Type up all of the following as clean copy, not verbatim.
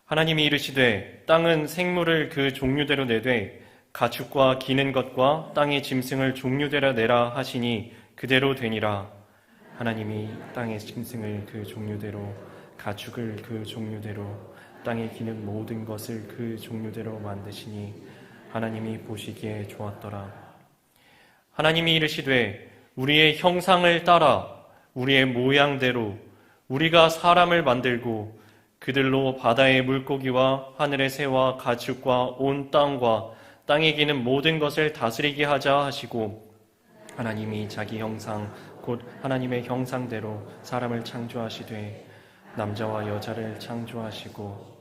하나님이 이르시되 땅은 생물을 그 종류대로 내되 가축과 기는 것과 땅의 짐승을 종류대로 내라 하시니 그대로 되니라. 하나님이 땅의 짐승을 그 종류대로, 가축을 그 종류대로, 땅에 기는 모든 것을 그 종류대로 만드시니 하나님이 보시기에 좋았더라. 하나님이 이르시되 우리의 형상을 따라 우리의 모양대로 우리가 사람을 만들고 그들로 바다의 물고기와 하늘의 새와 가축과 온 땅과 땅에 기는 모든 것을 다스리게 하자 하시고, 하나님이 자기 형상 곧 하나님의 형상대로 사람을 창조하시되 남자와 여자를 창조하시고,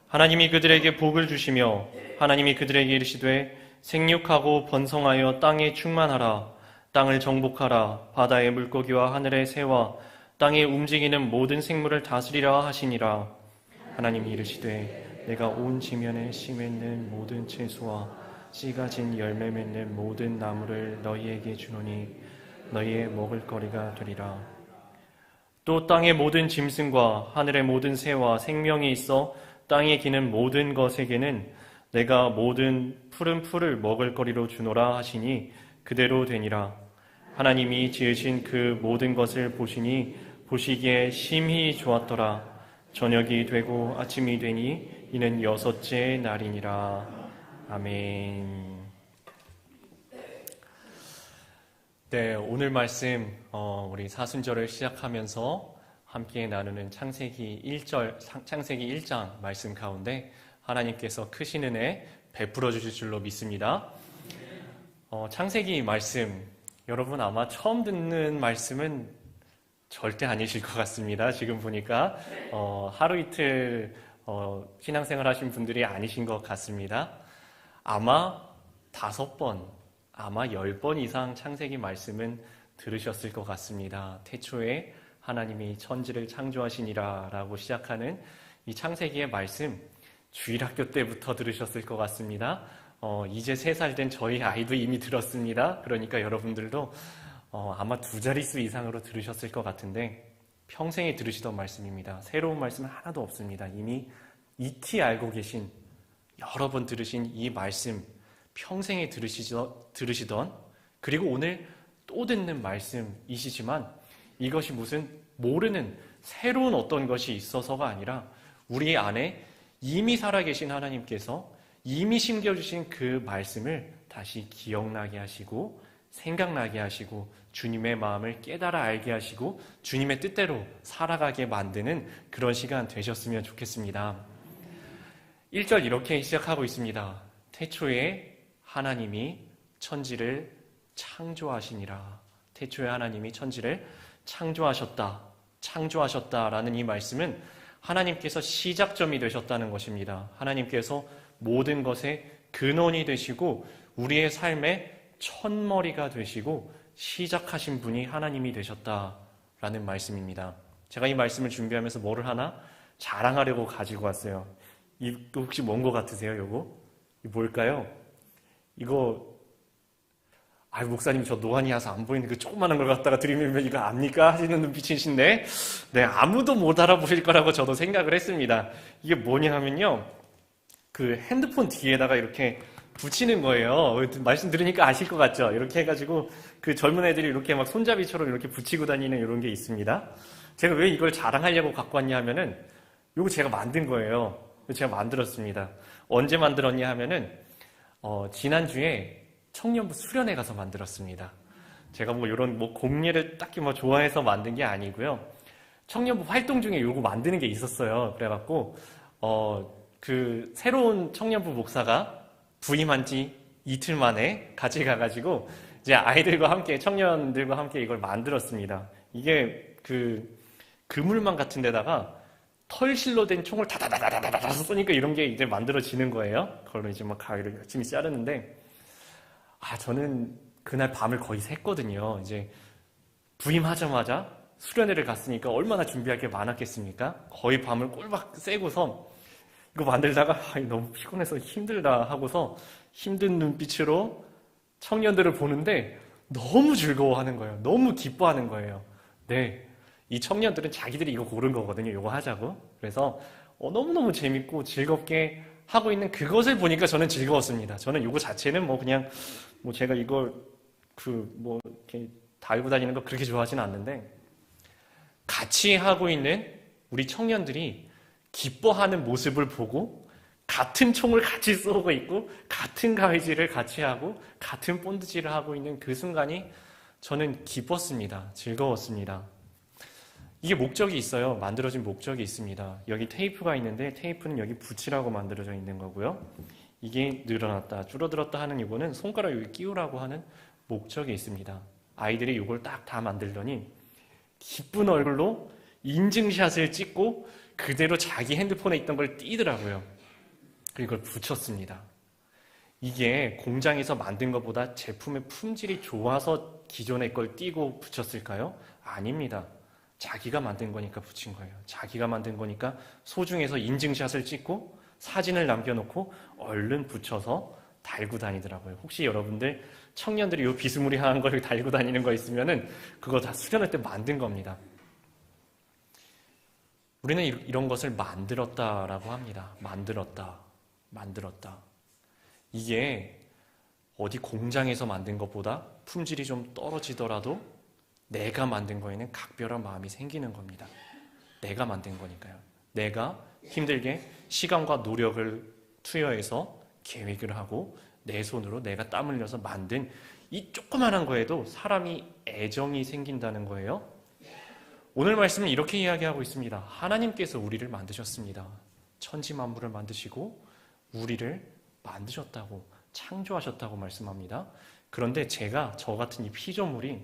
하나님이 그들에게 복을 주시며 하나님이 그들에게 이르시되 생육하고 번성하여 땅에 충만하라. 땅을 정복하라. 바다의 물고기와 하늘의 새와 땅에 움직이는 모든 생물을 다스리라 하시니라. 하나님이 이르시되 내가 온 지면에 씨 맺는 모든 채소와 씨가 진 열매 맺는 모든 나무를 너희에게 주노니 너희의 먹을거리가 되리라. 또 땅의 모든 짐승과 하늘의 모든 새와 생명이 있어 땅에 기는 모든 것에게는 내가 모든 푸른 풀을 먹을거리로 주노라 하시니 그대로 되니라. 하나님이 지으신 그 모든 것을 보시니 보시기에 심히 좋았더라. 저녁이 되고 아침이 되니 이는 여섯째 날이니라. 아멘. 네, 오늘 말씀 우리 사순절을 시작하면서 함께 나누는 창세기 1장 말씀 가운데 하나님께서 크신 은혜 베풀어 주실 줄로 믿습니다. 창세기 말씀, 여러분 아마 처음 듣는 말씀은 절대 아니실 것 같습니다. 지금 보니까 하루 이틀 신앙생활 하신 분들이 아니신 것 같습니다. 아마 5번, 아마 10번 이상 창세기 말씀은 들으셨을 것 같습니다. 태초에 하나님이 천지를 창조하시니라 라고 시작하는 이 창세기의 말씀, 주일학교 때부터 들으셨을 것 같습니다. 이제 3살 된 저희 아이도 이미 들었습니다. 그러니까 여러분들도 아마 2자릿수 이상으로 들으셨을 것 같은데 평생에 들으시던 말씀입니다. 새로운 말씀은 하나도 없습니다. 이미 익히 알고 계신, 여러 번 들으신 이 말씀, 평생에 들으시던, 그리고 오늘 또 듣는 말씀이시지만 이것이 무슨 모르는 새로운 어떤 것이 있어서가 아니라 우리 안에 이미 살아계신 하나님께서 이미 심겨주신 그 말씀을 다시 기억나게 하시고 생각나게 하시고 주님의 마음을 깨달아 알게 하시고 주님의 뜻대로 살아가게 만드는 그런 시간 되셨으면 좋겠습니다. 1절 이렇게 시작하고 있습니다. 태초에 하나님이 천지를 창조하시니라. 태초에 하나님이 천지를 창조하셨다라는 이 말씀은 하나님께서 시작점이 되셨다는 것입니다. 하나님께서 모든 것의 근원이 되시고 우리의 삶의 첫머리가 되시고 시작하신 분이 하나님이 되셨다라는 말씀입니다. 제가 이 말씀을 준비하면서 뭐를 하나 자랑하려고 가지고 왔어요. 이거 혹시 뭔 거 같으세요? 이거 뭘까요? 이거 목사님 저 노안이 와서 안 보이는 그 조그마한 걸 갖다가 드리면 이거 압니까? 하시는 눈빛이신데 네, 아무도 못 알아보실 거라고 저도 생각을 했습니다. 이게 뭐냐 하면요, 그 핸드폰 뒤에다가 이렇게 붙이는 거예요. 말씀 들으니까 아실 것 같죠? 이렇게 해가지고 그 젊은 애들이 이렇게 막 손잡이처럼 이렇게 붙이고 다니는 이런 게 있습니다. 제가 왜 이걸 자랑하려고 갖고 왔냐 하면은 이거 제가 만든 거예요. 제가 만들었습니다. 언제 만들었냐 하면은 지난주에 청년부 수련회 가서 만들었습니다. 제가 이런 공예를 딱히 좋아해서 만든 게 아니고요. 청년부 활동 중에 요거 만드는 게 있었어요. 그래갖고 그 새로운 청년부 목사가 부임한 지 이틀 만에 같이 가가지고 이제 아이들과 함께, 청년들과 함께 이걸 만들었습니다. 이게 그 그물망 같은 데다가 털실로 된 총을 다다다다다다 쏘니까 이런 게 이제 만들어지는 거예요. 그걸로 이제 가위를 열심히 자르는데, 저는 그날 밤을 거의 샜거든요. 이제 부임하자마자 수련회를 갔으니까 얼마나 준비할 게 많았겠습니까? 거의 밤을 꼴박 새고서 이거 만들다가 너무 피곤해서 힘들다 하고서 힘든 눈빛으로 청년들을 보는데 너무 즐거워하는 거예요. 너무 기뻐하는 거예요. 네, 이 청년들은 자기들이 이거 고른 거거든요. 이거 하자고. 그래서 너무너무 재밌고 즐겁게 하고 있는 그것을 보니까 저는 즐거웠습니다. 저는 이거 자체는 그냥 제가 이걸 이렇게 달고 다니는 거 그렇게 좋아하지는 않는데, 같이 하고 있는 우리 청년들이 기뻐하는 모습을 보고 같은 총을 같이 쏘고 있고 같은 가위질을 같이 하고 같은 본드질을 하고 있는 그 순간이 저는 기뻤습니다. 즐거웠습니다. 이게 목적이 있어요. 만들어진 목적이 있습니다. 여기 테이프가 있는데 테이프는 여기 붙이라고 만들어져 있는 거고요. 이게 늘어났다, 줄어들었다 하는 이거는 손가락 여기 끼우라고 하는 목적이 있습니다. 아이들이 이걸 딱 다 만들더니 기쁜 얼굴로 인증샷을 찍고 그대로 자기 핸드폰에 있던 걸 띄더라고요. 그리고 그걸 붙였습니다. 이게 공장에서 만든 것보다 제품의 품질이 좋아서 기존의 걸 띄고 붙였을까요? 아닙니다. 자기가 만든 거니까 붙인 거예요. 자기가 만든 거니까 소중해서 인증샷을 찍고 사진을 남겨놓고 얼른 붙여서 달고 다니더라고요. 혹시 여러분들 청년들이 이 비스무리한 걸 달고 다니는 거 있으면은 그거 다 수련회 때 만든 겁니다. 우리는 이런 것을 만들었다라고 합니다. 만들었다. 이게 어디 공장에서 만든 것보다 품질이 좀 떨어지더라도 내가 만든 거에는 각별한 마음이 생기는 겁니다. 내가 만든 거니까요. 내가 힘들게 시간과 노력을 투여해서 계획을 하고 내 손으로 내가 땀 흘려서 만든 이 조그만한 거에도 사람이 애정이 생긴다는 거예요. 오늘 말씀은 이렇게 이야기하고 있습니다. 하나님께서 우리를 만드셨습니다. 천지 만물을 만드시고 우리를 만드셨다고, 창조하셨다고 말씀합니다. 그런데 저 같은 이 피조물이,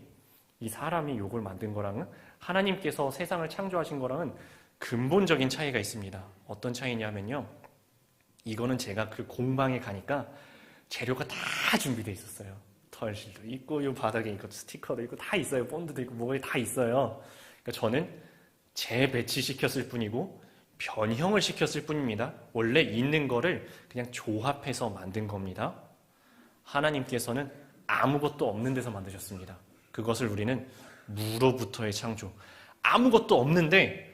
이 사람이 이걸 만든 거랑은, 하나님께서 세상을 창조하신 거랑은 근본적인 차이가 있습니다. 어떤 차이냐면요, 이거는 제가 그 공방에 가니까 재료가 다 준비되어 있었어요. 털실도 있고 이 바닥에 있고 스티커도 있고 다 있어요. 본드도 있고 뭐가 다 있어요. 그러니까 저는 재배치시켰을 뿐이고 변형을 시켰을 뿐입니다. 원래 있는 거를 그냥 조합해서 만든 겁니다. 하나님께서는 아무것도 없는 데서 만드셨습니다. 그것을 우리는 무로부터의 창조. 아무것도 없는데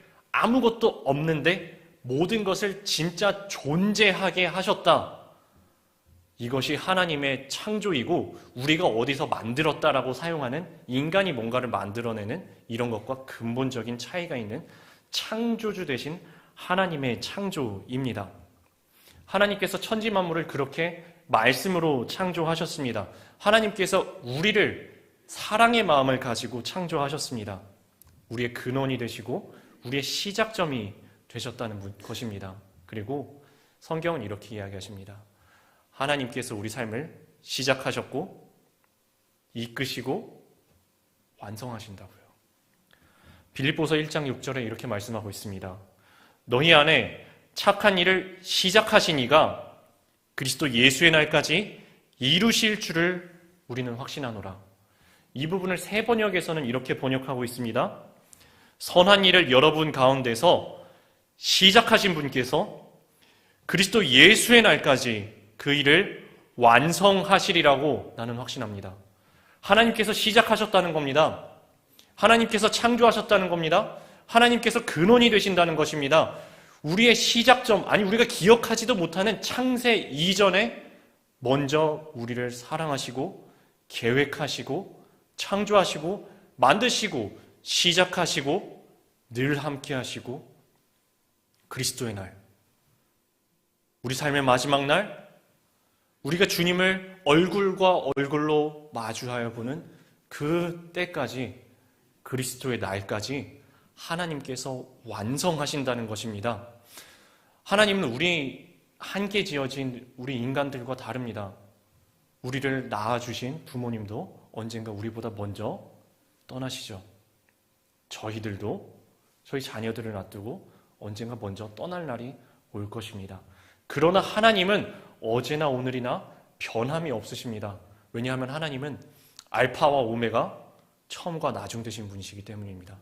모든 것을 진짜 존재하게 하셨다. 이것이 하나님의 창조이고 우리가 어디서 만들었다라고 사용하는, 인간이 뭔가를 만들어내는 이런 것과 근본적인 차이가 있는 창조주 되신 하나님의 창조입니다. 하나님께서 천지 만물을 그렇게 말씀으로 창조하셨습니다. 하나님께서 우리를 사랑의 마음을 가지고 창조하셨습니다. 우리의 근원이 되시고 우리의 시작점이 되셨다는 것입니다. 그리고 성경은 이렇게 이야기하십니다. 하나님께서 우리 삶을 시작하셨고 이끄시고 완성하신다고요. 빌립보서 1장 6절에 이렇게 말씀하고 있습니다. 너희 안에 착한 일을 시작하신 이가 그리스도 예수의 날까지 이루실 줄을 우리는 확신하노라. 이 부분을 새 번역에서는 이렇게 번역하고 있습니다. 선한 일을 여러분 가운데서 시작하신 분께서 그리스도 예수의 날까지 그 일을 완성하시리라고 나는 확신합니다. 하나님께서 시작하셨다는 겁니다. 하나님께서 창조하셨다는 겁니다. 하나님께서 근원이 되신다는 것입니다. 우리의 시작점, 아니 우리가 기억하지도 못하는 창세 이전에 먼저 우리를 사랑하시고 계획하시고 창조하시고 만드시고 시작하시고 늘 함께 하시고 그리스도의 날, 우리 삶의 마지막 날, 우리가 주님을 얼굴과 얼굴로 마주하여 보는 그 때까지, 그리스도의 날까지 하나님께서 완성하신다는 것입니다. 하나님은 우리 함께 지어진 우리 인간들과 다릅니다. 우리를 낳아주신 부모님도 언젠가 우리보다 먼저 떠나시죠. 저희들도 저희 자녀들을 놔두고 언젠가 먼저 떠날 날이 올 것입니다. 그러나 하나님은 어제나 오늘이나 변함이 없으십니다. 왜냐하면 하나님은 알파와 오메가, 처음과 나중 되신 분이시기 때문입니다.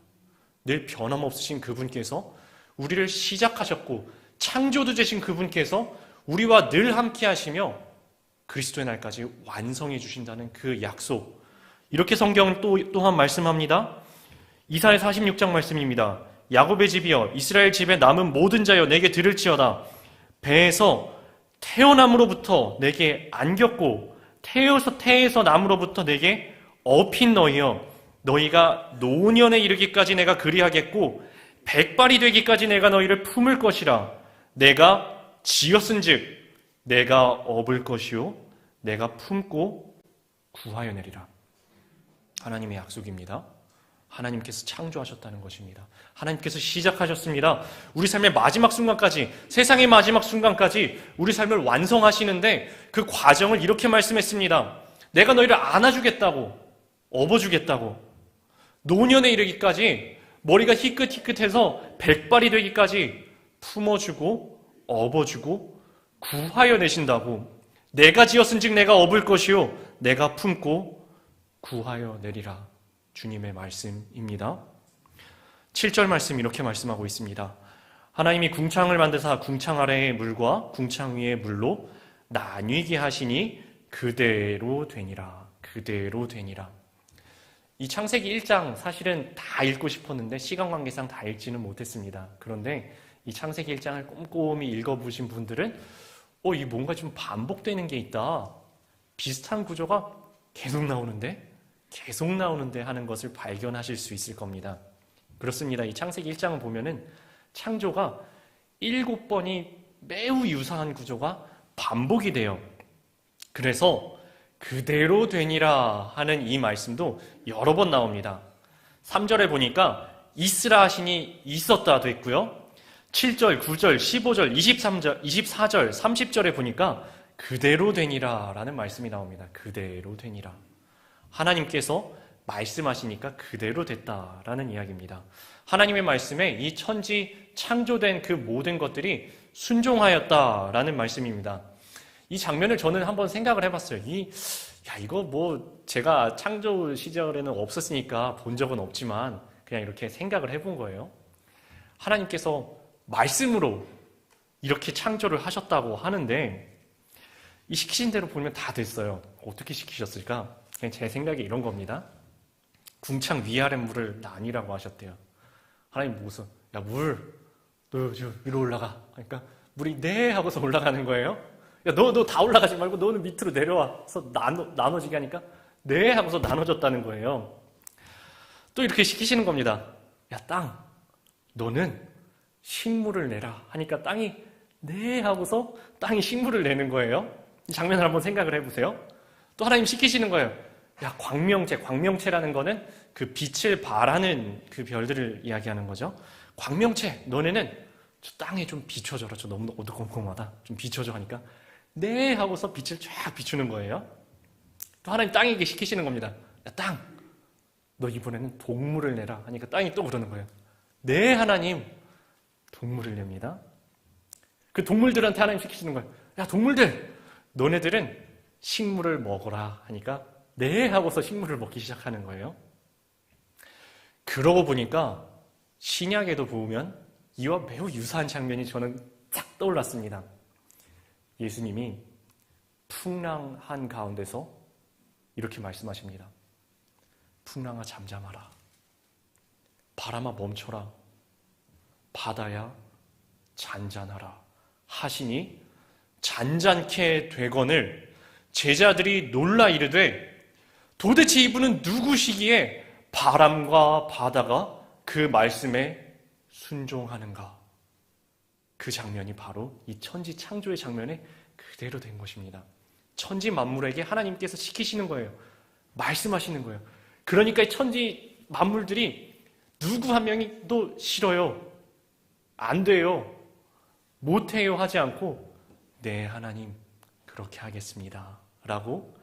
늘 변함없으신 그분께서 우리를 시작하셨고 창조도 되신 그분께서 우리와 늘 함께 하시며 그리스도의 날까지 완성해 주신다는 그 약속, 이렇게 성경은 또한 말씀합니다. 이사야 46장 말씀입니다. 야곱의 집이여 이스라엘 집에 남은 모든 자여 내게 들을지어다. 배에서 태어남으로부터 내게 안겼고 태에서 남으로부터 내게 업힌 너희여 너희가 노년에 이르기까지 내가 그리하겠고 백발이 되기까지 내가 너희를 품을 것이라. 내가 지었은즉 내가 업을 것이요 내가 품고 구하여 내리라. 하나님의 약속입니다. 하나님께서 창조하셨다는 것입니다. 하나님께서 시작하셨습니다. 우리 삶의 마지막 순간까지, 세상의 마지막 순간까지 우리 삶을 완성하시는데 그 과정을 이렇게 말씀했습니다. 내가 너희를 안아주겠다고, 업어주겠다고, 노년에 이르기까지, 머리가 희끗희끗해서 백발이 되기까지 품어주고 업어주고 구하여 내신다고. 내가 지었은즉 내가 업을 것이요 내가 품고 구하여 내리라. 주님의 말씀입니다. 7절 말씀 이렇게 말씀하고 있습니다. 하나님이 궁창을 만드사 궁창 아래의 물과 궁창 위의 물로 나뉘게 하시니 그대로 되니라. 그대로 되니라. 이 창세기 1장 사실은 다 읽고 싶었는데 시간 관계상 다 읽지는 못했습니다. 그런데 이 창세기 1장을 꼼꼼히 읽어보신 분들은 이 뭔가 좀 반복되는 게 있다. 비슷한 구조가 계속 나오는데 하는 것을 발견하실 수 있을 겁니다. 그렇습니다. 이 창세기 1장을 보면은 창조가 7번이 매우 유사한 구조가 반복이 돼요. 그래서 그대로 되니라 하는 이 말씀도 여러 번 나옵니다. 3절에 보니까 있으라 하시니 있었다 됐고요. 7절, 9절, 15절, 23절, 24절, 30절에 보니까 그대로 되니라 라는 말씀이 나옵니다. 그대로 되니라. 하나님께서 말씀하시니까 그대로 됐다라는 이야기입니다. 하나님의 말씀에 이 천지 창조된 그 모든 것들이 순종하였다라는 말씀입니다. 이 장면을 저는 한번 생각을 해봤어요. 이거 뭐 제가 창조 시절에는 없었으니까 본 적은 없지만 그냥 이렇게 생각을 해본 거예요. 하나님께서 말씀으로 이렇게 창조를 하셨다고 하는데 이 시키신 대로 보면 다 됐어요. 어떻게 시키셨을까? 그냥 제 생각이 이런 겁니다. 궁창 위아래 물을 나뉘라고 하셨대요. 하나님 무슨 야 물 너 위로 올라가. 그러니까 물이 네 하고서 올라가는 거예요. 야 너 다 올라가지 말고 너는 밑으로 내려와서 나눠지게 하니까 네 하고서 나눠졌다는 거예요. 또 이렇게 시키시는 겁니다. 야 땅 너는 식물을 내라 하니까 땅이 네 하고서 땅이 식물을 내는 거예요. 이 장면을 한번 생각을 해보세요. 또 하나님 시키시는 거예요. 야 광명체라는 거는 그 빛을 발하는 그 별들을 이야기하는 거죠. 광명체 너네는 저 땅에 좀 비춰줘라. 저 너무 어두컴컴하다. 좀 비춰줘 하니까 네 하고서 빛을 쫙 비추는 거예요. 또 하나님 땅에게 시키시는 겁니다. 야 땅 너 이번에는 동물을 내라 하니까 땅이 또 그러는 거예요. 네 하나님 동물을 냅니다. 그 동물들한테 하나님 시키시는 거예요. 야 동물들 너네들은 식물을 먹어라 하니까 네 하고서 식물을 먹기 시작하는 거예요. 그러고 보니까 신약에도 보면 이와 매우 유사한 장면이 저는 쫙 떠올랐습니다. 예수님이 풍랑한 가운데서 이렇게 말씀하십니다. 풍랑아 잠잠하라. 바람아 멈춰라. 바다야 잔잔하라 하시니 잔잔케 되거늘 제자들이 놀라 이르되 도대체 이분은 누구시기에 바람과 바다가 그 말씀에 순종하는가? 그 장면이 바로 이 천지 창조의 장면에 그대로 된 것입니다. 천지 만물에게 하나님께서 시키시는 거예요. 말씀하시는 거예요. 그러니까 이 천지 만물들이 누구 한 명이 또 싫어요. 안 돼요. 못해요 하지 않고 네 하나님 그렇게 하겠습니다 라고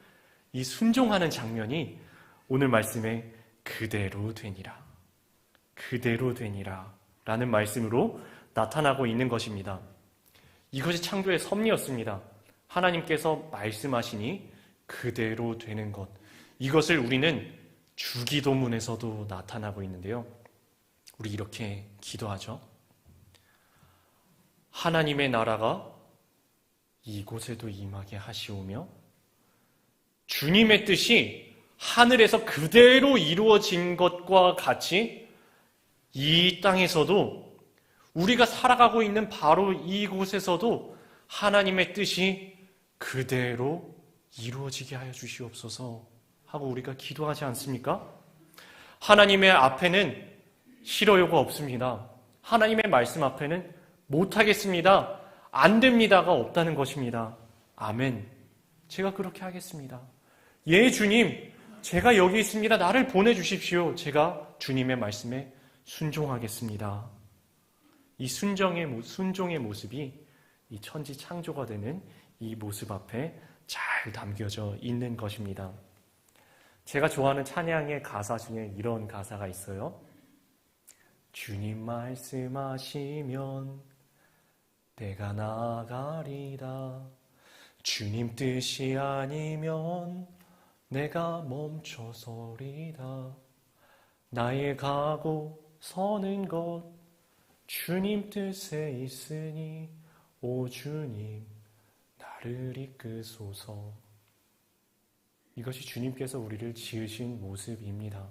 이 순종하는 장면이 오늘 말씀에 그대로 되니라 그대로 되니라 라는 말씀으로 나타나고 있는 것입니다. 이것이 창조의 섭리였습니다. 하나님께서 말씀하시니 그대로 되는 것, 이것을 우리는 주기도문에서도 나타나고 있는데요. 우리 이렇게 기도하죠. 하나님의 나라가 이곳에도 임하게 하시오며 주님의 뜻이 하늘에서 그대로 이루어진 것과 같이 이 땅에서도 우리가 살아가고 있는 바로 이곳에서도 하나님의 뜻이 그대로 이루어지게 하여 주시옵소서 하고 우리가 기도하지 않습니까? 하나님의 앞에는 싫어요가 없습니다. 하나님의 말씀 앞에는 못하겠습니다. 안 됩니다가 없다는 것입니다. 아멘. 제가 그렇게 하겠습니다. 예, 주님, 제가 여기 있습니다. 나를 보내주십시오. 제가 주님의 말씀에 순종하겠습니다. 이 순종의 모습이 이 천지 창조가 되는 이 모습 앞에 잘 담겨져 있는 것입니다. 제가 좋아하는 찬양의 가사 중에 이런 가사가 있어요. 주님 말씀하시면 내가 나가리라. 주님 뜻이 아니면 내가 멈춰서리라. 나의 가고 서는 것 주님 뜻에 있으니 오 주님 나를 이끄소서. 이것이 주님께서 우리를 지으신 모습입니다.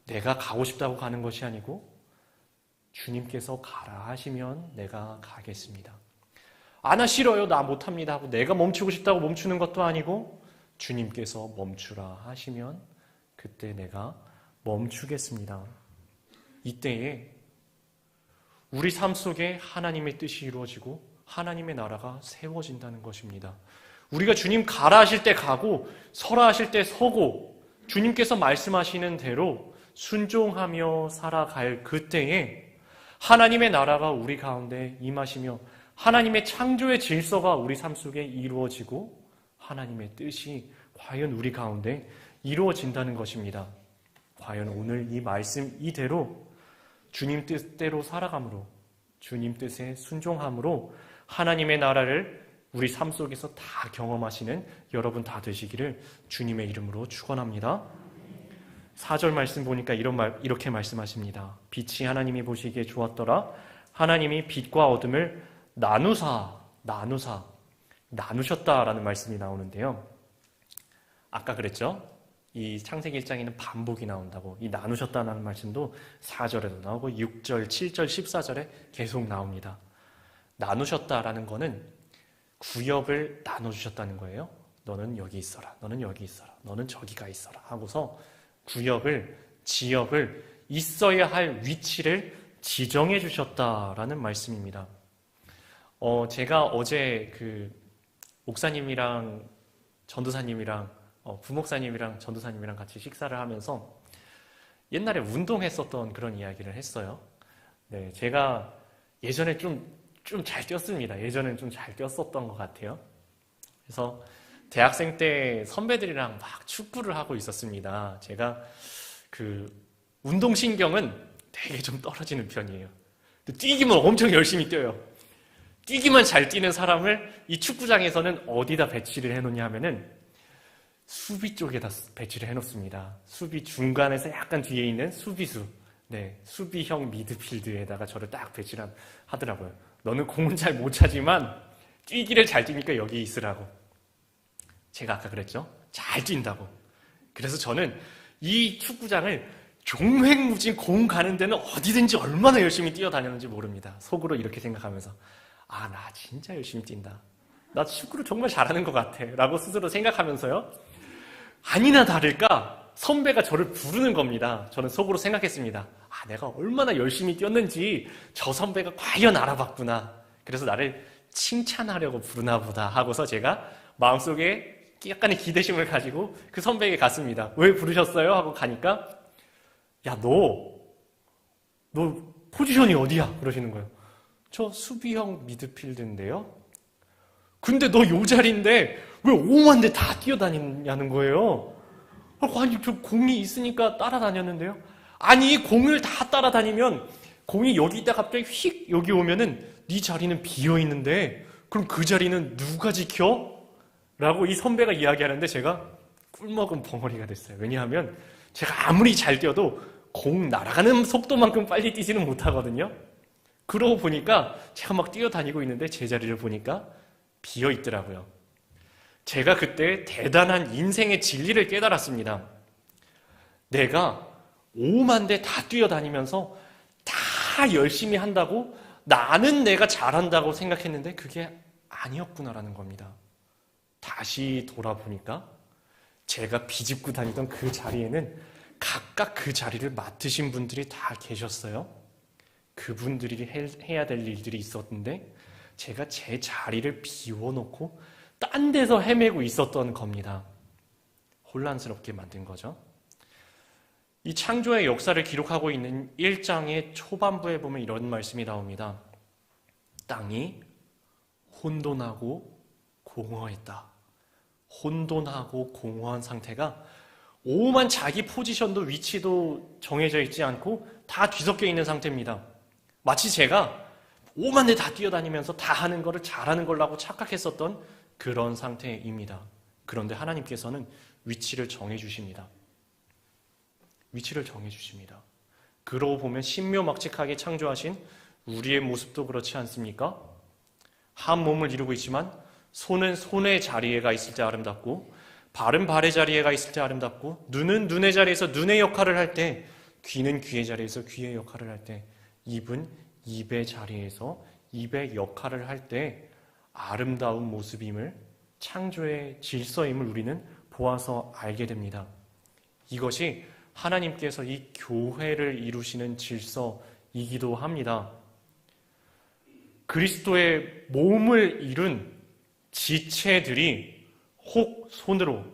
내가 가고 싶다고 가는 것이 아니고 주님께서 가라 하시면 내가 가겠습니다. 아, 나 싫어요, 나 못합니다 하고 내가 멈추고 싶다고 멈추는 것도 아니고 주님께서 멈추라 하시면 그때 내가 멈추겠습니다. 이때에 우리 삶 속에 하나님의 뜻이 이루어지고 하나님의 나라가 세워진다는 것입니다. 우리가 주님 가라 하실 때 가고 서라 하실 때 서고 주님께서 말씀하시는 대로 순종하며 살아갈 그때에 하나님의 나라가 우리 가운데 임하시며 하나님의 창조의 질서가 우리 삶 속에 이루어지고 하나님의 뜻이 과연 우리 가운데 이루어진다는 것입니다. 과연 오늘 이 말씀 이대로 주님 뜻대로 살아감으로 주님 뜻에 순종함으로 하나님의 나라를 우리 삶 속에서 다 경험하시는 여러분 다 되시기를 주님의 이름으로 축원합니다. 4절 말씀 보니까 이렇게 말씀하십니다. 빛이 하나님이 보시기에 좋았더라. 하나님이 빛과 어둠을 나누셨다라는 말씀이 나오는데요. 아까 그랬죠? 이 창세기 1장에는 반복이 나온다고. 이 나누셨다는 말씀도 4절에도 나오고 6절, 7절, 14절에 계속 나옵니다. 나누셨다라는 거는 구역을 나눠주셨다는 거예요. 너는 여기 있어라. 너는 여기 있어라. 너는 저기가 있어라. 하고서 구역을, 지역을 있어야 할 위치를 지정해 주셨다라는 말씀입니다. 제가 어제 목사님이랑 전도사님이랑 부목사님이랑 전도사님이랑 같이 식사를 하면서 옛날에 운동했었던 그런 이야기를 했어요. 네, 제가 예전에 좀 잘 뛰었습니다. 예전엔 좀 잘 뛰었었던 것 같아요. 그래서 대학생 때 선배들이랑 막 축구를 하고 있었습니다. 제가 운동신경은 되게 좀 떨어지는 편이에요. 뛰기만 엄청 열심히 뛰어요. 뛰기만 잘 뛰는 사람을 이 축구장에서는 어디다 배치를 해놓냐 하면은 수비 쪽에다 배치를 해놓습니다. 수비 중간에서 약간 뒤에 있는 수비수, 네, 수비형 미드필드에다가 저를 딱 배치를 하더라고요. 너는 공은 잘 못 차지만 뛰기를 잘 뛰니까 여기 있으라고. 제가 아까 그랬죠? 잘 뛴다고. 그래서 저는 이 축구장을 종횡무진 공 가는 데는 어디든지 얼마나 열심히 뛰어다녔는지 모릅니다. 속으로 이렇게 생각하면서 아, 나 진짜 열심히 뛴다. 나 축구를 정말 잘하는 것 같아. 라고 스스로 생각하면서요. 아니나 다를까 선배가 저를 부르는 겁니다. 저는 속으로 생각했습니다. 아, 내가 얼마나 열심히 뛰었는지 저 선배가 과연 알아봤구나. 그래서 나를 칭찬하려고 부르나 보다 하고서 제가 마음속에 약간의 기대심을 가지고 그 선배에게 갔습니다. 왜 부르셨어요? 하고 가니까 야, 너 포지션이 어디야? 그러시는 거예요. 저 수비형 미드필드인데요. 근데 너 요 자리인데 왜 오만 대 다 뛰어다니냐는 거예요. 아니, 저 공이 있으니까 따라다녔는데요. 아니, 공을 다 따라다니면 공이 여기 있다 갑자기 휙 여기 오면은 네 자리는 비어있는데 그럼 그 자리는 누가 지켜? 라고 이 선배가 이야기하는데 제가 꿀먹은 벙어리가 됐어요. 왜냐하면 제가 아무리 잘 뛰어도 공 날아가는 속도만큼 빨리 뛰지는 못하거든요. 그러고 보니까 제가 막 뛰어다니고 있는데 제 자리를 보니까 비어 있더라고요. 제가 그때 대단한 인생의 진리를 깨달았습니다. 내가 5만 대 다 뛰어다니면서 다 열심히 한다고 나는 내가 잘한다고 생각했는데 그게 아니었구나라는 겁니다. 다시 돌아보니까 제가 비집고 다니던 그 자리에는 각각 그 자리를 맡으신 분들이 다 계셨어요. 그분들이 해야 될 일들이 있었는데 제가 제 자리를 비워놓고 딴 데서 헤매고 있었던 겁니다. 혼란스럽게 만든 거죠. 이 창조의 역사를 기록하고 있는 1장의 초반부에 보면 이런 말씀이 나옵니다. 땅이 혼돈하고 공허했다. 혼돈하고 공허한 상태가 오만 자기 포지션도 위치도 정해져 있지 않고 다 뒤섞여 있는 상태입니다. 마치 제가 오만 데 다 뛰어다니면서 다 하는 거를 잘하는 걸라고 착각했었던 그런 상태입니다. 그런데 하나님께서는 위치를 정해주십니다. 위치를 정해주십니다. 그러고 보면 신묘막측하게 창조하신 우리의 모습도 그렇지 않습니까? 한 몸을 이루고 있지만 손은 손의 자리에가 있을 때 아름답고 발은 발의 자리에가 있을 때 아름답고 눈은 눈의 자리에서 눈의 역할을 할 때 귀는 귀의 자리에서 귀의 역할을 할 때 입은 입의 자리에서 입의 역할을 할 때 아름다운 모습임을 창조의 질서임을 우리는 보아서 알게 됩니다. 이것이 하나님께서 이 교회를 이루시는 질서이기도 합니다. 그리스도의 몸을 이룬 지체들이 혹 손으로,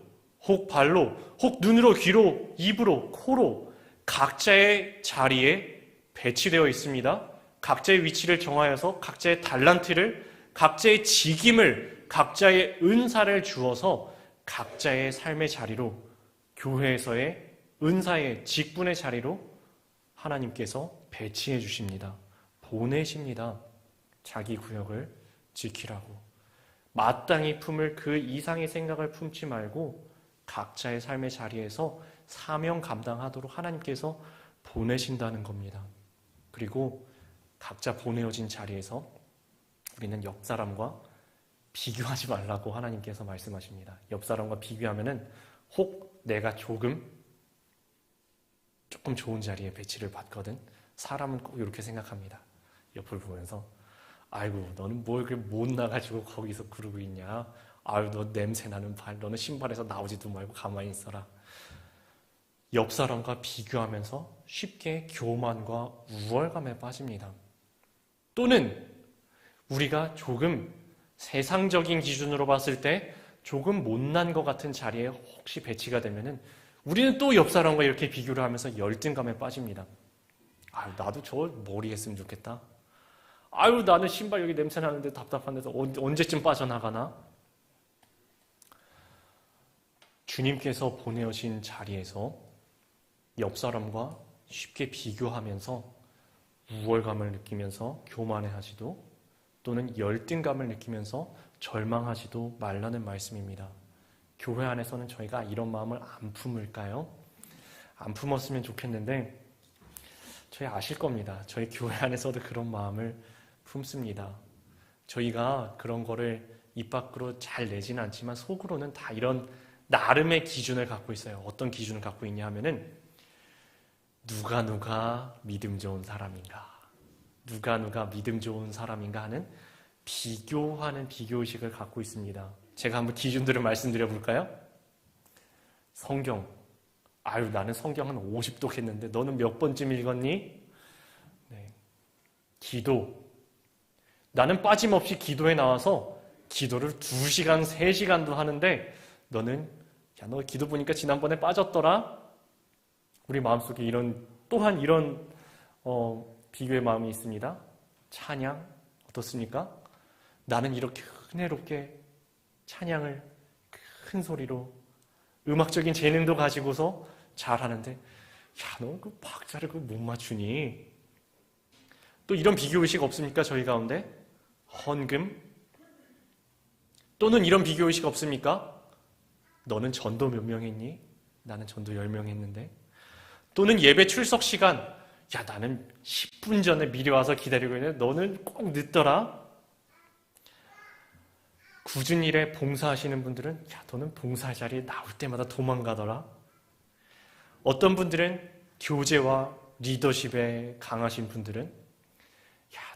혹 발로, 혹 눈으로, 귀로, 입으로, 코로 각자의 자리에 배치되어 있습니다. 각자의 위치를 정하여서 각자의 달란트를, 각자의 직임을, 각자의 은사를 주어서 각자의 삶의 자리로, 교회에서의 은사의 직분의 자리로 하나님께서 배치해 주십니다. 보내십니다. 자기 구역을 지키라고. 마땅히 품을 그 이상의 생각을 품지 말고 각자의 삶의 자리에서 사명 감당하도록 하나님께서 보내신다는 겁니다. 그리고 각자 보내어진 자리에서 우리는 옆 사람과 비교하지 말라고 하나님께서 말씀하십니다. 옆 사람과 비교하면은 혹 내가 조금 좋은 자리에 배치를 받거든. 사람은 꼭 이렇게 생각합니다. 옆을 보면서 아이고 너는 뭘 그렇게 못 나가지고 거기서 그러고 있냐. 아유 너 냄새 나는 발, 너는 신발에서 나오지도 말고 가만히 있어라. 옆 사람과 비교하면서 쉽게 교만과 우월감에 빠집니다. 또는 우리가 조금 세상적인 기준으로 봤을 때 조금 못난 것 같은 자리에 혹시 배치가 되면은 우리는 또 옆 사람과 이렇게 비교를 하면서 열등감에 빠집니다. 아유 나도 저 머리 했으면 좋겠다. 아유 나는 신발 여기 냄새 나는데 답답한데서 언제쯤 빠져나가나? 주님께서 보내오신 자리에서 옆 사람과 쉽게 비교하면서 우월감을 느끼면서 교만해하지도 또는 열등감을 느끼면서 절망하지도 말라는 말씀입니다. 교회 안에서는 저희가 이런 마음을 안 품을까요? 안 품었으면 좋겠는데 저희 아실 겁니다. 저희 교회 안에서도 그런 마음을 품습니다. 저희가 그런 거를 입 밖으로 잘 내지는 않지만 속으로는 다 이런 나름의 기준을 갖고 있어요. 어떤 기준을 갖고 있냐 하면은 누가 믿음 좋은 사람인가, 누가 믿음 좋은 사람인가 하는 비교하는 비교의식을 갖고 있습니다. 제가 한번 기준들을 말씀드려 볼까요? 성경. 아유 나는 성경 한 50독 했는데 너는 몇 번쯤 읽었니? 네. 기도. 나는 빠짐없이 기도에 나와서 기도를 2시간, 3시간도 하는데 너는 야 너 기도 보니까 지난번에 빠졌더라? 우리 마음속에 또한 이런 비교의 마음이 있습니다. 찬양 어떻습니까? 나는 이렇게 은혜롭게 찬양을 큰 소리로 음악적인 재능도 가지고서 잘하는데 야 너 그 박자를 못 맞추니? 또 이런 비교의식 없습니까? 저희 가운데? 헌금? 또는 이런 비교의식 없습니까? 너는 전도 몇 명 했니? 나는 전도 10명 했는데. 또는 예배 출석 시간. 야 나는 10분 전에 미리 와서 기다리고 있는데 너는 꼭 늦더라. 굳은 일에 봉사하시는 분들은 야 너는 봉사 자리에 나올 때마다 도망가더라. 어떤 분들은 교제와 리더십에 강하신 분들은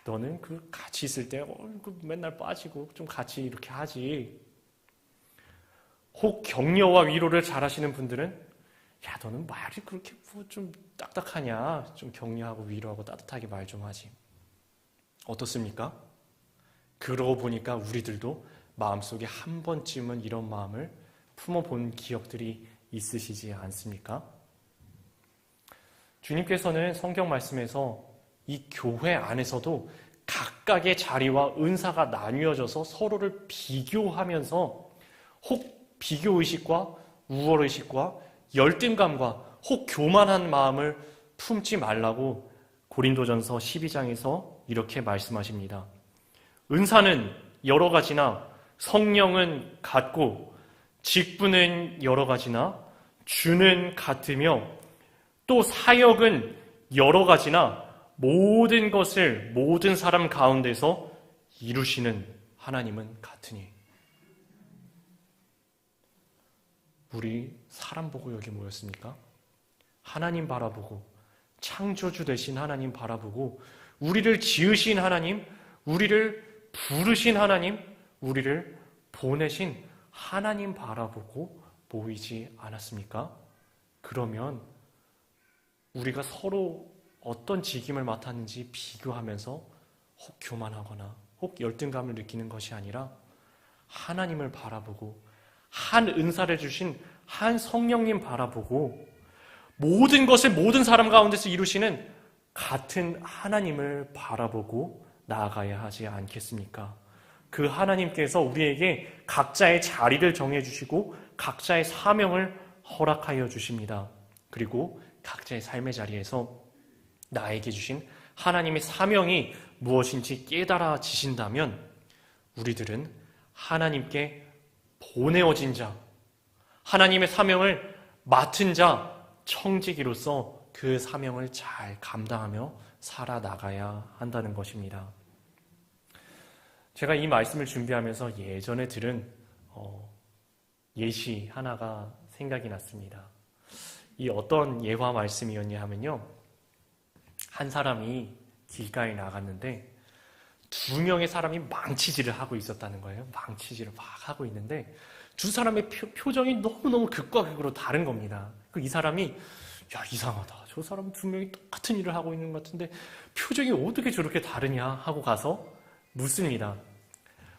너는 같이 있을 때 맨날 빠지고 좀 같이 이렇게 하지. 혹 격려와 위로를 잘하시는 분들은 야, 너는 말이 그렇게 좀 딱딱하냐? 좀 격려하고 위로하고 따뜻하게 말 좀 하지. 어떻습니까? 그러고 보니까 우리들도 마음속에 한 번쯤은 이런 마음을 품어본 기억들이 있으시지 않습니까? 주님께서는 성경 말씀에서 이 교회 안에서도 각각의 자리와 은사가 나뉘어져서 서로를 비교하면서 혹 비교의식과 우월의식과 열등감과 혹 교만한 마음을 품지 말라고 고린도전서 12장에서 이렇게 말씀하십니다. 은사는 여러 가지나 성령은 같고 직분은 여러 가지나 주는 같으며 또 사역은 여러 가지나 모든 것을 모든 사람 가운데서 이루시는 하나님은 같으니. 우리 사람 보고 여기 모였습니까? 하나님 바라보고 창조주 되신 하나님 바라보고 우리를 지으신 하나님, 우리를 부르신 하나님, 우리를 보내신 하나님 바라보고 모이지 않았습니까? 그러면 우리가 서로 어떤 직임을 맡았는지 비교하면서 혹 교만하거나 혹 열등감을 느끼는 것이 아니라 하나님을 바라보고 한 은사를 주신 한 성령님 바라보고 모든 것을 모든 사람 가운데서 이루시는 같은 하나님을 바라보고 나아가야 하지 않겠습니까? 그 하나님께서 우리에게 각자의 자리를 정해주시고 각자의 사명을 허락하여 주십니다. 그리고 각자의 삶의 자리에서 나에게 주신 하나님의 사명이 무엇인지 깨달아지신다면 우리들은 하나님께 보내어진 자, 하나님의 사명을 맡은 자, 청지기로서 그 사명을 잘 감당하며 살아나가야 한다는 것입니다. 제가 이 말씀을 준비하면서 예전에 들은 예시 하나가 생각이 났습니다. 이 어떤 예화 말씀이었냐 하면요. 한 사람이 길가에 나갔는데 두 명의 사람이 망치질을 하고 있었다는 거예요. 망치질을 막 하고 있는데 두 사람의 표정이 너무너무 극과 극으로 다른 겁니다. 이 사람이 야, 이상하다. 저 사람 두 명이 똑같은 일을 하고 있는 것 같은데 표정이 어떻게 저렇게 다르냐 하고 가서 묻습니다.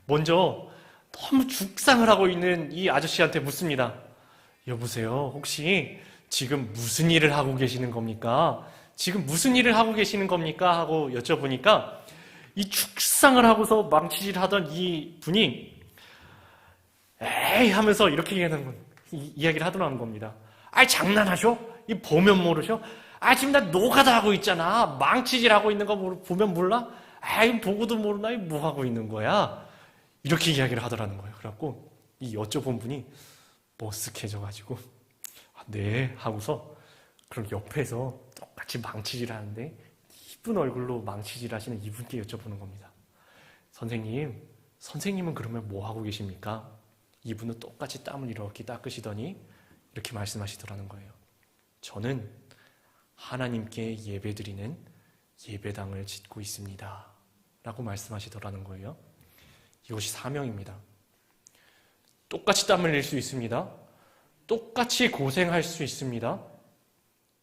먼저 너무 죽상을 하고 있는 이 아저씨한테 묻습니다. 여보세요, 혹시 지금 무슨 일을 하고 계시는 겁니까? 지금 무슨 일을 하고 계시는 겁니까? 하고 여쭤보니까 이 죽상을 하고서 망치질 하던 이 분이 에이 하면서 이렇게 이야기를 하더라는 겁니다. 아이, 장난하셔? 이 보면 모르셔? 아, 지금 나 노가다 하고 있잖아. 망치질 하고 있는 거 보면 몰라? 아이, 보고도 모르나? 뭐 하고 있는 거야? 이렇게 이야기를 하더라는 거예요. 그래갖고 이 여쭤본 분이 머쓱해져가지고 네 하고서 그럼 옆에서 똑같이 망치질 하는데 이쁜 얼굴로 망치질 하시는 이분께 여쭤보는 겁니다. 선생님은 그러면 뭐 하고 계십니까? 이분은 똑같이 땀을 이렇게 닦으시더니 이렇게 말씀하시더라는 거예요. 저는 하나님께 예배드리는 예배당을 짓고 있습니다. 라고 말씀하시더라는 거예요. 이것이 사명입니다. 똑같이 땀을 흘릴 수 있습니다. 똑같이 고생할 수 있습니다.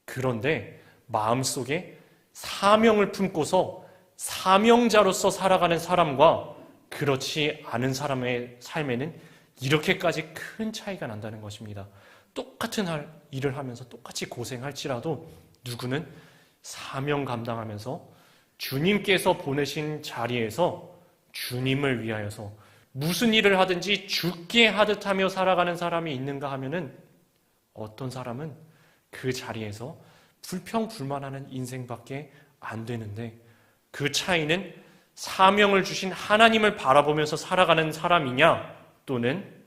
그런데 마음속에 사명을 품고서 사명자로서 살아가는 사람과 그렇지 않은 사람의 삶에는 이렇게까지 큰 차이가 난다는 것입니다. 똑같은 일을 하면서 똑같이 고생할지라도 누구는 사명 감당하면서 주님께서 보내신 자리에서 주님을 위하여서 무슨 일을 하든지 죽게 하듯 하며 살아가는 사람이 있는가 하면은 어떤 사람은 그 자리에서 불평불만하는 인생밖에 안 되는데 그 차이는 사명을 주신 하나님을 바라보면서 살아가는 사람이냐 또는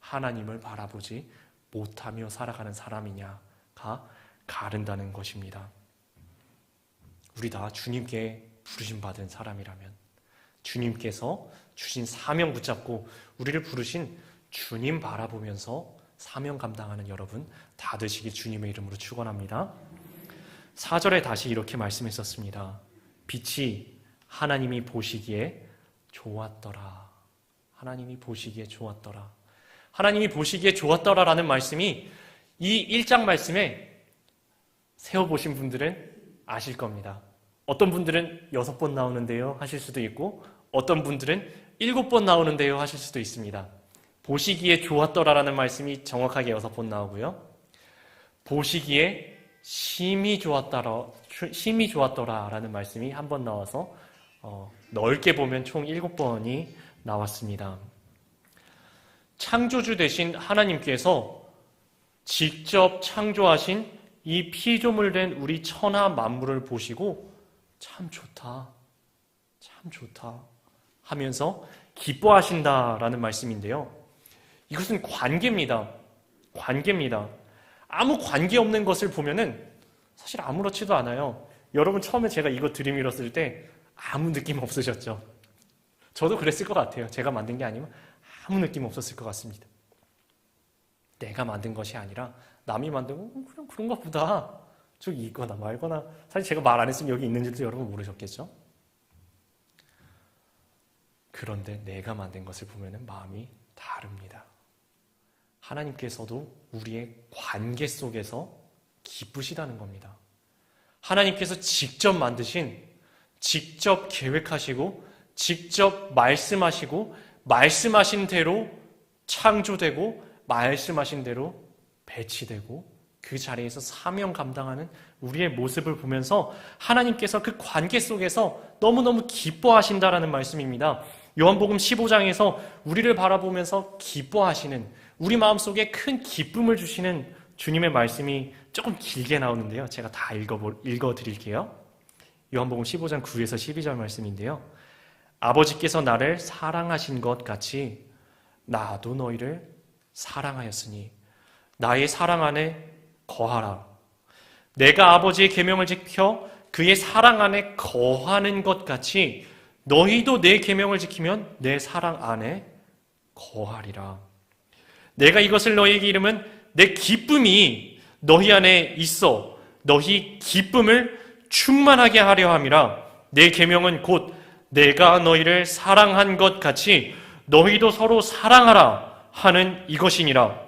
하나님을 바라보지 못하며 살아가는 사람이냐가 가른다는 것입니다. 우리 다 주님께 부르심받은 사람이라면 주님께서 주신 사명 붙잡고 우리를 부르신 주님 바라보면서 사명 감당하는 여러분 다 되시길 주님의 이름으로 축원합니다. 4절에 다시 이렇게 말씀했었습니다. 빛이 하나님이 보시기에 좋았더라. 하나님이 보시기에 좋았더라. 하나님이 보시기에 좋았더라라는 말씀이 이 1장 말씀에 세워보신 분들은 아실 겁니다. 어떤 분들은 6번 나오는데요 하실 수도 있고 어떤 분들은 7번 나오는데요 하실 수도 있습니다. 보시기에 좋았더라라는 말씀이 정확하게 6번 나오고요. 보시기에 심히 좋았더라라는 말씀이 한 번 나와서 넓게 보면 총 7번이 나왔습니다. 창조주 되신 하나님께서 직접 창조하신 이 피조물된 우리 천하 만물을 보시고 참 좋다, 참 좋다 하면서 기뻐하신다라는 말씀인데요. 이것은 관계입니다. 관계입니다. 아무 관계 없는 것을 보면은 사실 아무렇지도 않아요. 여러분 처음에 제가 이거 들이밀었을 때 아무 느낌 없으셨죠? 저도 그랬을 것 같아요. 제가 만든 게 아니면 아무 느낌 없었을 것 같습니다. 내가 만든 것이 아니라 남이 만들고 그냥 그런가 보다. 저기 있거나 말거나. 사실 제가 말 안 했으면 여기 있는지도 여러분 모르셨겠죠? 그런데 내가 만든 것을 보면 마음이 다릅니다. 하나님께서도 우리의 관계 속에서 기쁘시다는 겁니다. 하나님께서 직접 만드신, 직접 계획하시고, 직접 말씀하시고, 말씀하신 대로 창조되고, 말씀하신 대로 배치되고, 그 자리에서 사명 감당하는 우리의 모습을 보면서 하나님께서 그 관계 속에서 너무너무 기뻐하신다라는 말씀입니다. 요한복음 15장에서 우리를 바라보면서 기뻐하시는, 우리 마음속에 큰 기쁨을 주시는 주님의 말씀이 조금 길게 나오는데요. 제가 다 읽어드릴게요. 요한복음 15장 9에서 12절 말씀인데요. 아버지께서 나를 사랑하신 것 같이 나도 너희를 사랑하였으니 나의 사랑 안에 거하라. 내가 아버지의 계명을 지켜 그의 사랑 안에 거하는 것 같이 너희도 내 계명을 지키면 내 사랑 안에 거하리라. 내가 이것을 너희에게 이르면 내 기쁨이 너희 안에 있어 너희 기쁨을 충만하게 하려 함이라. 내 계명은 곧 내가 너희를 사랑한 것 같이 너희도 서로 사랑하라 하는 이것이니라.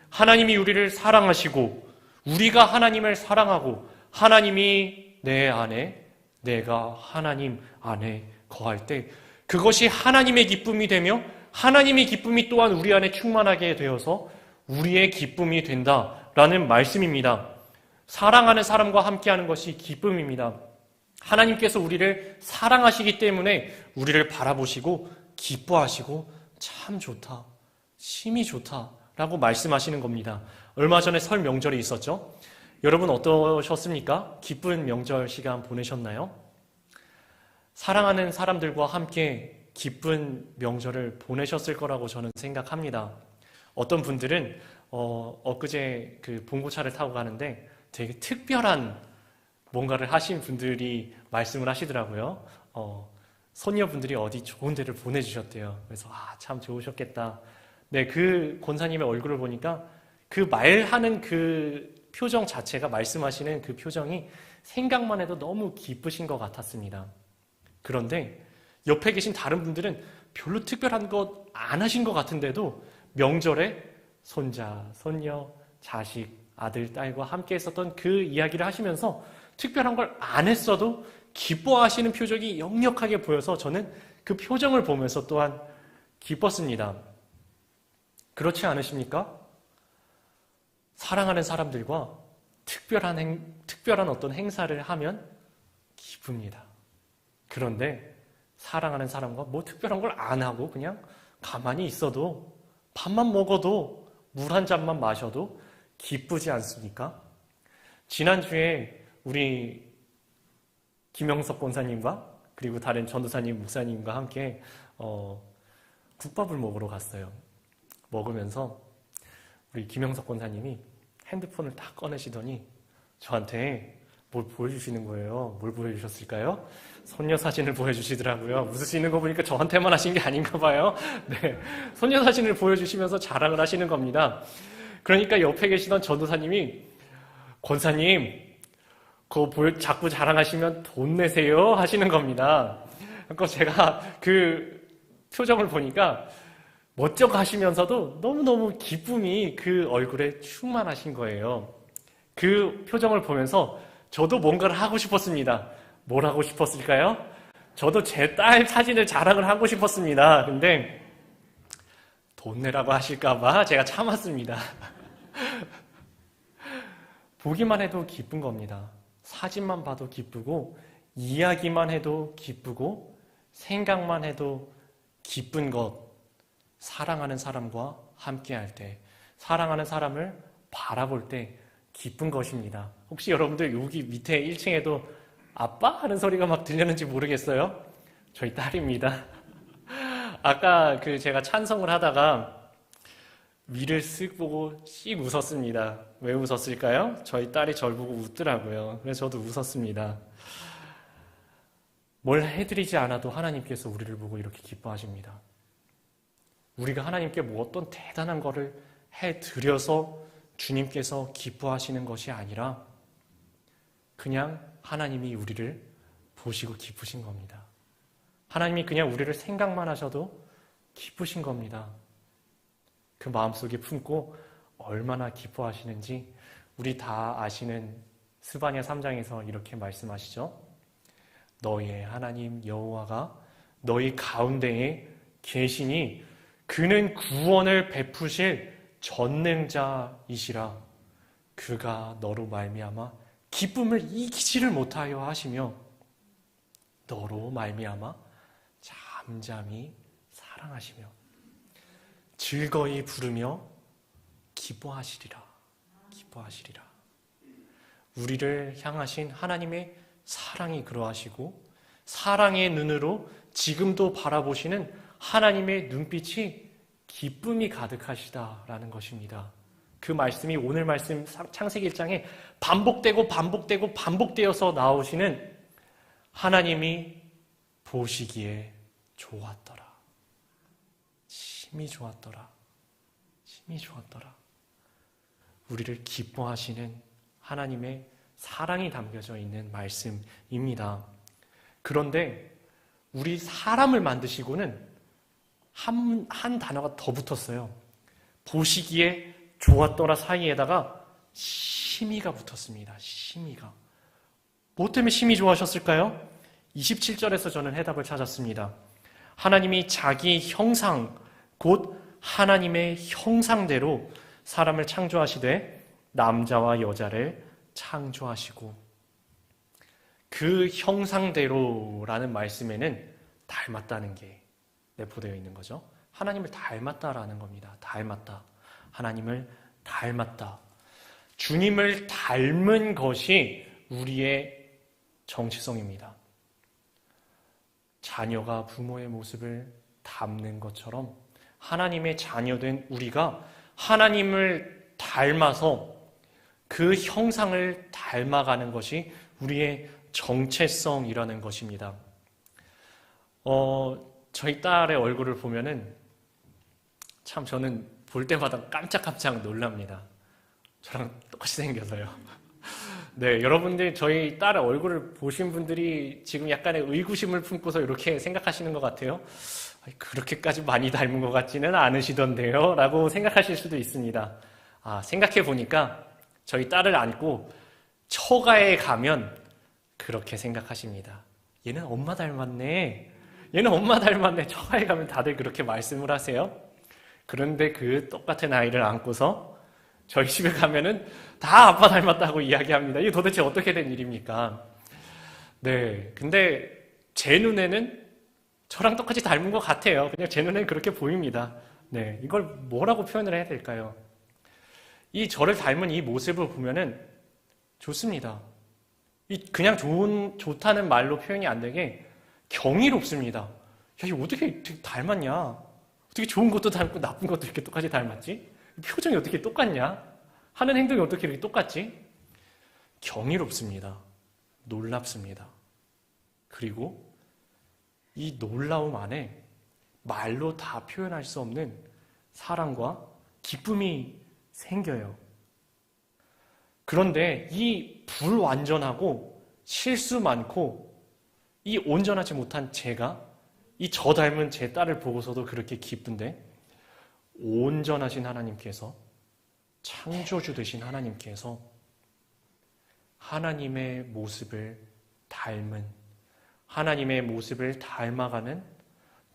하나님이 우리를 사랑하시고 우리가 하나님을 사랑하고 하나님이 내 안에 내가 하나님 안에 거할 때 그것이 하나님의 기쁨이 되며 하나님의 기쁨이 또한 우리 안에 충만하게 되어서 우리의 기쁨이 된다라는 말씀입니다. 사랑하는 사람과 함께하는 것이 기쁨입니다. 하나님께서 우리를 사랑하시기 때문에 우리를 바라보시고 기뻐하시고 참 좋다, 심히 좋다라고 말씀하시는 겁니다. 얼마 전에 설 명절이 있었죠? 여러분 어떠셨습니까? 기쁜 명절 시간 보내셨나요? 사랑하는 사람들과 함께 기쁜 명절을 보내셨을 거라고 저는 생각합니다. 어떤 분들은 엊그제 그 봉고차를 타고 가는데 되게 특별한 뭔가를 하신 분들이 말씀을 하시더라고요. 손녀분들이 어디 좋은 데를 보내주셨대요. 그래서 참 좋으셨겠다. 네, 그 권사님의 얼굴을 보니까 그 말하는 그 표정 자체가 말씀하시는 그 표정이 생각만 해도 너무 기쁘신 것 같았습니다. 그런데 옆에 계신 다른 분들은 별로 특별한 것 안 하신 것 같은데도 명절에 손자, 손녀, 자식, 아들, 딸과 함께 했었던 그 이야기를 하시면서 특별한 걸 안 했어도 기뻐하시는 표정이 역력하게 보여서 저는 그 표정을 보면서 또한 기뻤습니다. 그렇지 않으십니까? 사랑하는 사람들과 특별한 어떤 행사를 하면 기쁩니다. 그런데 사랑하는 사람과 뭐 특별한 걸 안 하고 그냥 가만히 있어도 밥만 먹어도 물 한 잔만 마셔도 기쁘지 않습니까? 지난주에 우리 김영석 권사님과 그리고 다른 전도사님, 목사님과 함께 국밥을 먹으러 갔어요. 먹으면서 우리 김영석 권사님이 핸드폰을 딱 꺼내시더니 저한테 뭘 보여주시는 거예요. 뭘 보여주셨을까요? 손녀 사진을 보여주시더라고요. 웃으시는 거 보니까 저한테만 하신 게 아닌가 봐요. 네, 손녀 사진을 보여주시면서 자랑을 하시는 겁니다. 그러니까 옆에 계시던 전도사님이 권사님, 그거 자꾸 자랑하시면 돈 내세요 하시는 겁니다. 그러니까 제가 그 표정을 보니까 멋져 가시면서도 너무너무 기쁨이 그 얼굴에 충만하신 거예요. 그 표정을 보면서 저도 뭔가를 하고 싶었습니다. 뭘 하고 싶었을까요? 저도 제 딸 사진을 자랑을 하고 싶었습니다. 근데 돈 내라고 하실까봐 제가 참았습니다. 보기만 해도 기쁜 겁니다. 사진만 봐도 기쁘고, 이야기만 해도 기쁘고, 생각만 해도 기쁜 것. 사랑하는 사람과 함께 할 때, 사랑하는 사람을 바라볼 때 기쁜 것입니다. 혹시 여러분들 여기 밑에 1층에도 아빠? 하는 소리가 막 들렸는지 모르겠어요. 저희 딸입니다. 아까 제가 찬송을 하다가 위를 쓱 보고 씩 웃었습니다. 왜 웃었을까요? 저희 딸이 저를 보고 웃더라고요. 그래서 저도 웃었습니다. 뭘 해드리지 않아도 하나님께서 우리를 보고 이렇게 기뻐하십니다. 우리가 하나님께 뭐 어떤 대단한 거를 해드려서 주님께서 기뻐하시는 것이 아니라 그냥 하나님이 우리를 보시고 기쁘신 겁니다. 하나님이 그냥 우리를 생각만 하셔도 기쁘신 겁니다. 그 마음속에 품고 얼마나 기뻐하시는지 우리 다 아시는 스바냐 3장에서 이렇게 말씀하시죠. 너희의 하나님 여호와가 너희 가운데에 계시니 그는 구원을 베푸실 전능자이시라. 그가 너로 말미암아 기쁨을 이기지를 못하여 하시며 너로 말미암아 잠잠히 사랑하시며 즐거이 부르며 기뻐하시리라. 기뻐하시리라. 우리를 향하신 하나님의 사랑이 그러하시고 사랑의 눈으로 지금도 바라보시는 하나님의 눈빛이 기쁨이 가득하시다라는 것입니다. 그 말씀이 오늘 말씀 창세기 1장에 반복되고 반복되고 반복되어서 나오시는 하나님이 보시기에 좋았더라. 심히 좋았더라. 심히 좋았더라. 우리를 기뻐하시는 하나님의 사랑이 담겨져 있는 말씀입니다. 그런데 우리 사람을 만드시고는 한 단어가 더 붙었어요. 보시기에 좋았더라 사이에다가 심히가 붙었습니다. 심히가. 뭐 때문에 심히 좋아하셨을까요? 27절에서 저는 해답을 찾았습니다. 하나님이 자기 형상, 곧 하나님의 형상대로 사람을 창조하시되 남자와 여자를 창조하시고, 그 형상대로라는 말씀에는 닮았다는 게 내포되어 있는 거죠. 하나님을 닮았다라는 겁니다. 닮았다. 하나님을 닮았다. 주님을 닮은 것이 우리의 정체성입니다. 자녀가 부모의 모습을 닮는 것처럼 하나님의 자녀된 우리가 하나님을 닮아서 그 형상을 닮아가는 것이 우리의 정체성이라는 것입니다. 저희 딸의 얼굴을 보면은 참 저는 볼 때마다 깜짝깜짝 놀랍니다. 저랑 똑같이 생겨서요. 네, 여러분들 저희 딸의 얼굴을 보신 분들이 지금 약간의 의구심을 품고서 이렇게 생각하시는 것 같아요. 그렇게까지 많이 닮은 것 같지는 않으시던데요? 라고 생각하실 수도 있습니다. 생각해 보니까 저희 딸을 안고 처가에 가면 그렇게 생각하십니다. 얘는 엄마 닮았네. 얘는 엄마 닮았네. 처가에 가면 다들 그렇게 말씀을 하세요. 그런데 그 똑같은 아이를 안고서 저희 집에 가면은 다 아빠 닮았다고 이야기합니다. 이게 도대체 어떻게 된 일입니까? 네. 근데 제 눈에는 저랑 똑같이 닮은 것 같아요. 그냥 제 눈에는 그렇게 보입니다. 네. 이걸 뭐라고 표현을 해야 될까요? 이 저를 닮은 이 모습을 보면은 좋습니다. 그냥 좋다는 말로 표현이 안 되게 경이롭습니다. 야, 이거 어떻게 닮았냐? 어떻게 좋은 것도 닮고 나쁜 것도 이렇게 똑같이 닮았지? 표정이 어떻게 똑같냐? 하는 행동이 어떻게 이렇게 똑같지? 경이롭습니다. 놀랍습니다. 그리고 이 놀라움 안에 말로 다 표현할 수 없는 사랑과 기쁨이 생겨요. 그런데 이 불완전하고 실수 많고 이 온전하지 못한 제가 이 저 닮은 제 딸을 보고서도 그렇게 기쁜데 온전하신 하나님께서 창조주 되신 하나님께서 하나님의 모습을 닮은 하나님의 모습을 닮아가는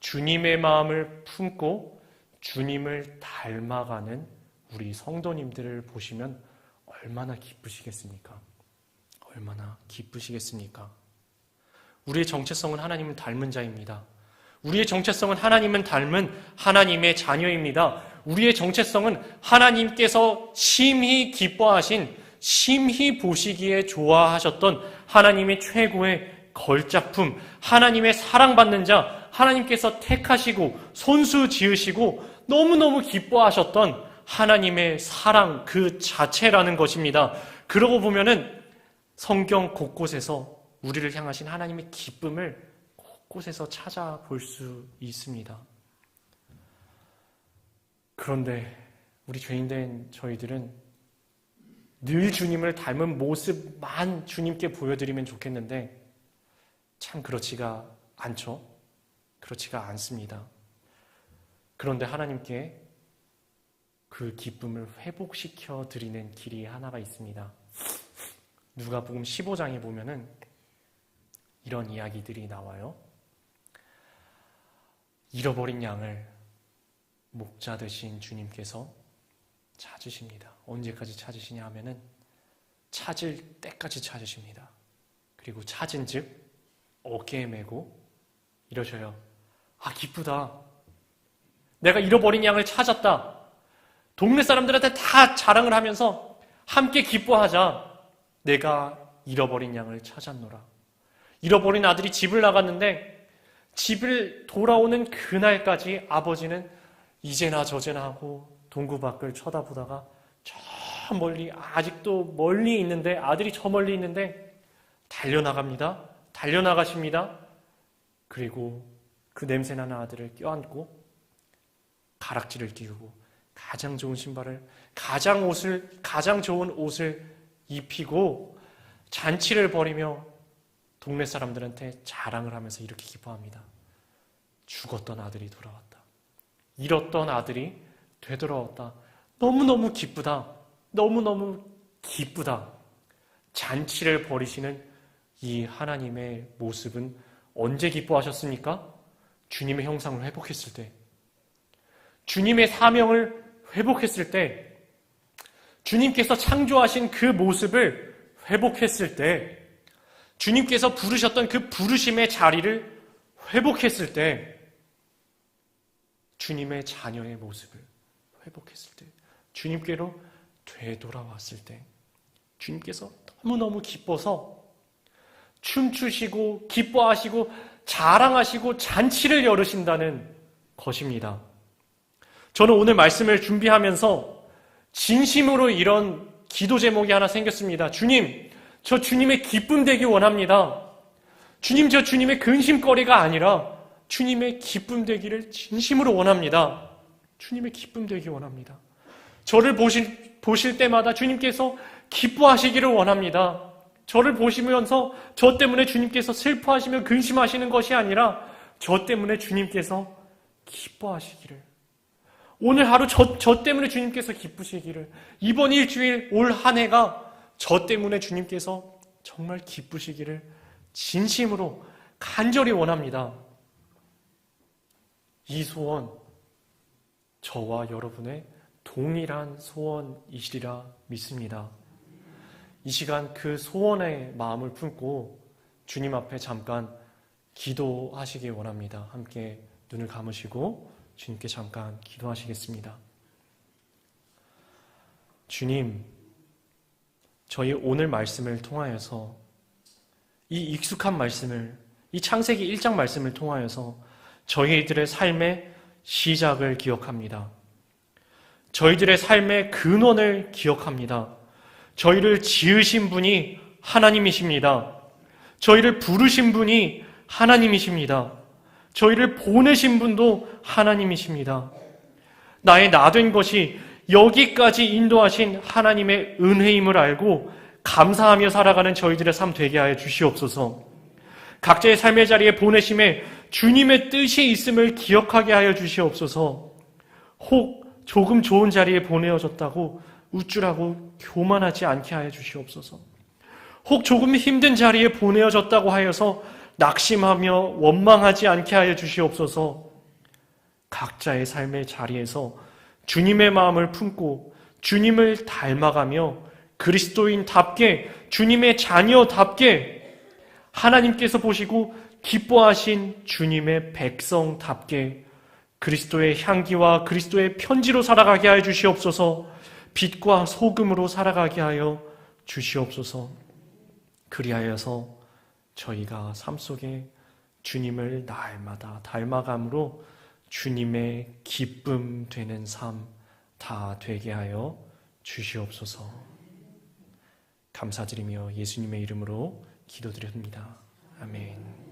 주님의 마음을 품고 주님을 닮아가는 우리 성도님들을 보시면 얼마나 기쁘시겠습니까? 얼마나 기쁘시겠습니까? 우리의 정체성은 하나님을 닮은 자입니다. 우리의 정체성은 하나님은 닮은 하나님의 자녀입니다. 우리의 정체성은 하나님께서 심히 기뻐하신, 심히 보시기에 좋아하셨던 하나님의 최고의 걸작품, 하나님의 사랑받는 자, 하나님께서 택하시고 손수 지으시고 너무너무 기뻐하셨던 하나님의 사랑 그 자체라는 것입니다. 그러고 보면은 성경 곳곳에서 우리를 향하신 하나님의 기쁨을 곳곳에서 찾아볼 수 있습니다. 그런데 우리 죄인된 저희들은 늘 주님을 닮은 모습만 주님께 보여드리면 좋겠는데 참 그렇지가 않죠. 그렇지가 않습니다. 그런데 하나님께 그 기쁨을 회복시켜 드리는 길이 하나가 있습니다. 누가복음 15장에 보면은 이런 이야기들이 나와요. 잃어버린 양을 목자 되신 주님께서 찾으십니다. 언제까지 찾으시냐 하면은 찾을 때까지 찾으십니다. 그리고 찾은 즉 어깨에 메고 이러셔요. 아, 기쁘다. 내가 잃어버린 양을 찾았다. 동네 사람들한테 다 자랑을 하면서 함께 기뻐하자. 내가 잃어버린 양을 찾았노라. 잃어버린 아들이 집을 나갔는데 집을 돌아오는 그날까지 아버지는 이제나 저제나 하고 동구 밖을 쳐다보다가 저 멀리, 아직도 멀리 있는데, 아들이 저 멀리 있는데 달려나갑니다. 달려나가십니다. 그리고 그 냄새나는 아들을 껴안고 가락지를 띄우고 가장 좋은 신발을, 가장 좋은 옷을 입히고 잔치를 벌이며 동네 사람들한테 자랑을 하면서 이렇게 기뻐합니다. 죽었던 아들이 돌아왔다. 잃었던 아들이 되돌아왔다. 너무너무 기쁘다. 너무너무 기쁘다. 잔치를 벌이시는 이 하나님의 모습은 언제 기뻐하셨습니까? 주님의 형상을 회복했을 때, 주님의 사명을 회복했을 때, 주님께서 창조하신 그 모습을 회복했을 때, 주님께서 부르셨던 그 부르심의 자리를 회복했을 때, 주님의 자녀의 모습을 회복했을 때, 주님께로 되돌아왔을 때, 주님께서 너무너무 기뻐서 춤추시고 기뻐하시고 자랑하시고 잔치를 열으신다는 것입니다. 저는 오늘 말씀을 준비하면서 진심으로 이런 기도 제목이 하나 생겼습니다. 주님, 저 주님의 기쁨 되기 원합니다. 주님, 저 주님의 근심거리가 아니라 주님의 기쁨 되기를 진심으로 원합니다. 주님의 기쁨 되기 원합니다. 저를 보실 때마다 주님께서 기뻐하시기를 원합니다. 저를 보시면서 저 때문에 주님께서 슬퍼하시며 근심하시는 것이 아니라 저 때문에 주님께서 기뻐하시기를, 오늘 하루 저 때문에 주님께서 기쁘시기를, 이번 일주일 올 한 해가 저 때문에 주님께서 정말 기쁘시기를 진심으로 간절히 원합니다. 이 소원, 저와 여러분의 동일한 소원이시리라 믿습니다. 이 시간 그 소원의 마음을 품고 주님 앞에 잠깐 기도하시기 원합니다. 함께 눈을 감으시고 주님께 잠깐 기도하시겠습니다. 주님, 저희 오늘 말씀을 통하여서 이 익숙한 말씀을, 이 창세기 1장 말씀을 통하여서 저희들의 삶의 시작을 기억합니다. 저희들의 삶의 근원을 기억합니다. 저희를 지으신 분이 하나님이십니다. 저희를 부르신 분이 하나님이십니다. 저희를 보내신 분도 하나님이십니다. 나의 나된 것이 여기까지 인도하신 하나님의 은혜임을 알고 감사하며 살아가는 저희들의 삶 되게 하여 주시옵소서. 각자의 삶의 자리에 보내심에 주님의 뜻이 있음을 기억하게 하여 주시옵소서. 혹 조금 좋은 자리에 보내어졌다고 우쭐하고 교만하지 않게 하여 주시옵소서. 혹 조금 힘든 자리에 보내어졌다고 하여서 낙심하며 원망하지 않게 하여 주시옵소서. 각자의 삶의 자리에서 주님의 마음을 품고 주님을 닮아가며 그리스도인답게, 주님의 자녀답게, 하나님께서 보시고 기뻐하신 주님의 백성답게 그리스도의 향기와 그리스도의 편지로 살아가게 하여 주시옵소서. 빛과 소금으로 살아가게 하여 주시옵소서. 그리하여서 저희가 삶 속에 주님을 날마다 닮아감으로 주님의 기쁨 되는 삶 다 되게 하여 주시옵소서. 감사드리며 예수님의 이름으로 기도드립니다. 아멘.